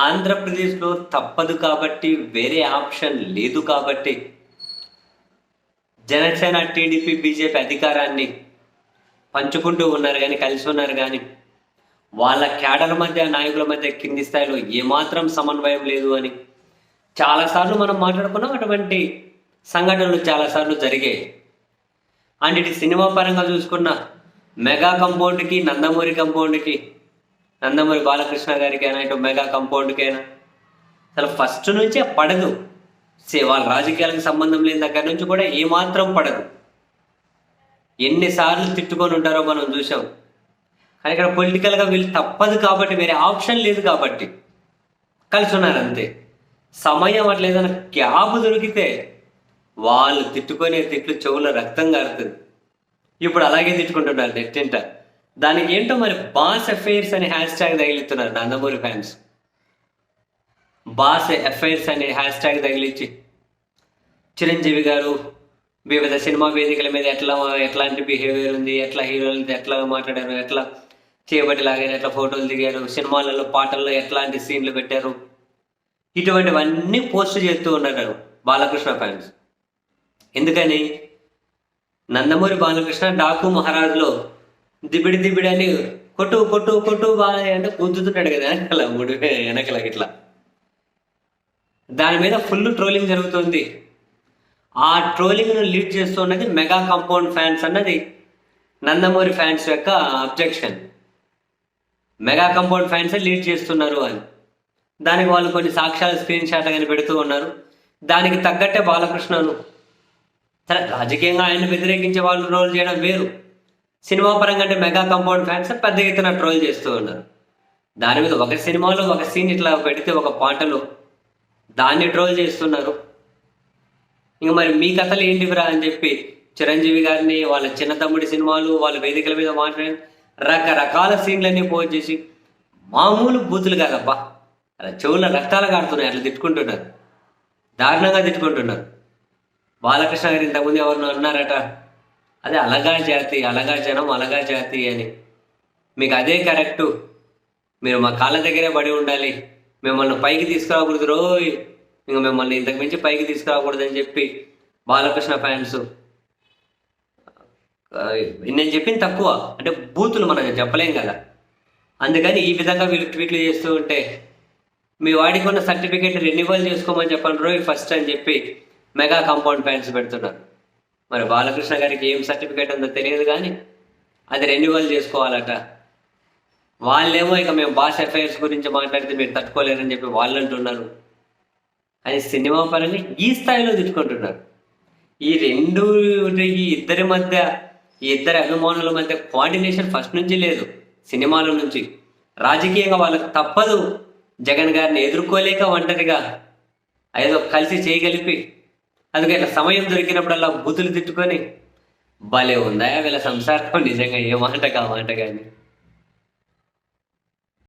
ఆంధ్రప్రదేశ్‌లో తప్పదు కాబట్టి, వేరే ఆప్షన్ లేదు కాబట్టి, జనసేన, టీడీపీ, బీజేపీ అధికారాన్ని పంచుకుంటూ ఉన్నారు గానీ, కలిసి ఉన్నారు గానీ, వాళ్ళ క్యాడర్ మధ్య, నాయకుల మధ్య కింది స్థాయిలో ఏమాత్రం సమన్వయం లేదు అని చాలా సార్లు మనం మాట్లాడుకున్నాం. అటువంటి సంఘటనలు చాలా సార్లు జరిగాయి. అండ్ ఇటు సినిమా పరంగా చూసుకున్న మెగా కంపౌండ్‌కి, నందమూరి కంపౌండ్‌కి, నందమూరి బాలకృష్ణ గారికైనా, ఇటు మెగా కంపౌండ్‌కైనా అసలు ఫస్ట్ నుంచే పడదు. వాళ్ళ రాజకీయాలకు సంబంధం లేని దగ్గర నుంచి కూడా ఏమాత్రం పడదు. ఎన్నిసార్లు తిట్టుకొని ఉంటారో మనం చూసాం. కానీ ఇక్కడ పొలిటికల్‌గా వీళ్ళు తప్పదు కాబట్టి, వేరే ఆప్షన్ లేదు కాబట్టి కలిసి ఉన్నారు అంతే. సమయం అట్లా ఏదైనా గ్యాప్ దొరికితే వాళ్ళు తిట్టుకునే తిట్లు చెవుల రక్తం కారుతుంది. ఇప్పుడు అలాగే తిట్టుకుంటున్నారు నెట్టింట. దానికి ఏంటో మరి బాస్ అఫైర్స్ అనే హ్యాష్ ట్యాగ్ తగిలిస్తున్నారు నందమూరి ఫ్యాన్స్. బాస్ అఫైర్స్ అనే హ్యాష్ ట్యాగ్ తగిలించి చిరంజీవి గారు వివిధ సినిమా వేదికల మీద ఎట్లాంటి బిహేవియర్ ఉంది, ఎట్లా హీరోలతో ఎట్లా మాట్లాడారు, ఎట్లా చేయబట్టి లాగారు, ఎట్లా ఫోటోలు దిగారు, సినిమాలలో పాటల్లో ఎట్లాంటి సీన్లు పెట్టారు, ఇటువంటివన్నీ పోస్ట్ చేస్తూ ఉన్నారు బాలకృష్ణ ఫ్యాన్స్. ఎందుకని నందమూరి బాలకృష్ణ డాకు మహారాజులో దిబిడి దిబిడి అని కొట్టు కొట్టు కొట్టు బాగా అంటే గుద్దుతుంటాడు కదా వెనకల వెనకల ఇట్లా. దాని మీద ఫుల్ ట్రోలింగ్ జరుగుతుంది. ఆ ట్రోలింగ్ను లీడ్ చేస్తున్నది మెగా కాంపౌండ్ ఫ్యాన్స్ అన్నది నందమూరి ఫ్యాన్స్ యొక్క అబ్జెక్షన్. మెగా కాంపౌండ్ ఫ్యాన్సే లీడ్ చేస్తున్నారు అని. దానికి వాళ్ళు కొన్ని సాక్ష్యాలు స్క్రీన్ షాట్ అని పెడుతూ ఉన్నారు. దానికి తగ్గట్టే బాలకృష్ణను సరే రాజకీయంగా ఆయన వ్యతిరేకించే వాళ్ళు ట్రోల్ చేయడం వేరు. సినిమా పరంగా అంటే మెగా కాంపౌండ్ ఫ్యాన్స్ పెద్ద ఎత్తున ట్రోల్ చేస్తూ ఉన్నారు. దాని మీద ఒక సినిమాలో ఒక సీన్ ఇట్లా పెడితే ఒక పాటలో దాన్ని ట్రోల్ చేస్తున్నారు. ఇంక మరి మీ కథలు ఏంటివిరా అని చెప్పి చిరంజీవి గారిని వాళ్ళ చిన్న తమ్ముడి సినిమాలు వాళ్ళ వేదికల మీద మాట్లాడి రకరకాల సీన్లన్నీ పోస్ట్ చేసి మామూలు బూతులు కాదబ్బా, అలా చెవుల రక్తాలు కాడుతున్నాయి. అట్లా తిట్టుకుంటున్నారు, దారుణంగా తిట్టుకుంటున్నారు. బాలకృష్ణ గారు ఇంతకుముందు ఎవరినో అన్నారట, అదే అలగా జాతి, అలగా జనం, అలగా జాతి అని. మీకు అదే కరెక్టు, మీరు మా కాళ్ళ దగ్గరే పడి ఉండాలి, మిమ్మల్ని పైకి తీసుకురాకూడదు రోయ్, ఇంక మిమ్మల్ని ఇంతకు మించి పైకి తీసుకురాకూడదని చెప్పి బాలకృష్ణ ఫ్యాన్స్. నేను చెప్పింది తక్కువ అంటే బూతులు మనం చెప్పలేం కదా. అందుకని ఈ విధంగా వీళ్ళు ట్వీట్లు చేస్తూ ఉంటే మీ వాడికి ఉన్న సర్టిఫికేట్ రెన్యువల్ చేసుకోమని చెప్పండి రోయ్ ఫస్ట్ అని చెప్పి మెగా కాంపౌండ్ ఫ్యాన్స్ పెడుతున్నారు. మరి బాలకృష్ణ గారికి ఏం సర్టిఫికేట్ ఉందో తెలియదు కానీ అది రెన్యువల్ చేసుకోవాలట. వాళ్ళేమో ఇక మేము బాస్ అఫైర్స్ గురించి మాట్లాడితే మీరు తట్టుకోలేరని చెప్పి వాళ్ళు అంటున్నారు. అది సినిమా పరంగా ఈ స్థాయిలో తిట్టుకుంటున్నారు. ఈ ఇద్దరి మధ్య, ఈ ఇద్దరి అభిమానుల మధ్య కోఆర్డినేషన్ ఫస్ట్ నుంచి లేదు. సినిమాల నుంచి రాజకీయంగా వాళ్ళకి తప్పదు, జగన్ గారిని ఎదుర్కోలేక ఒంటరిగా ఏదో కలిసి చేయగలిపి అందుకే ఇట్లా సమయం దొరికినప్పుడల్లా బూతులు తిట్టుకొని భలే ఉందా వీళ్ళ సంసారం. నిజంగా ఏ మాట కా మాట కానీ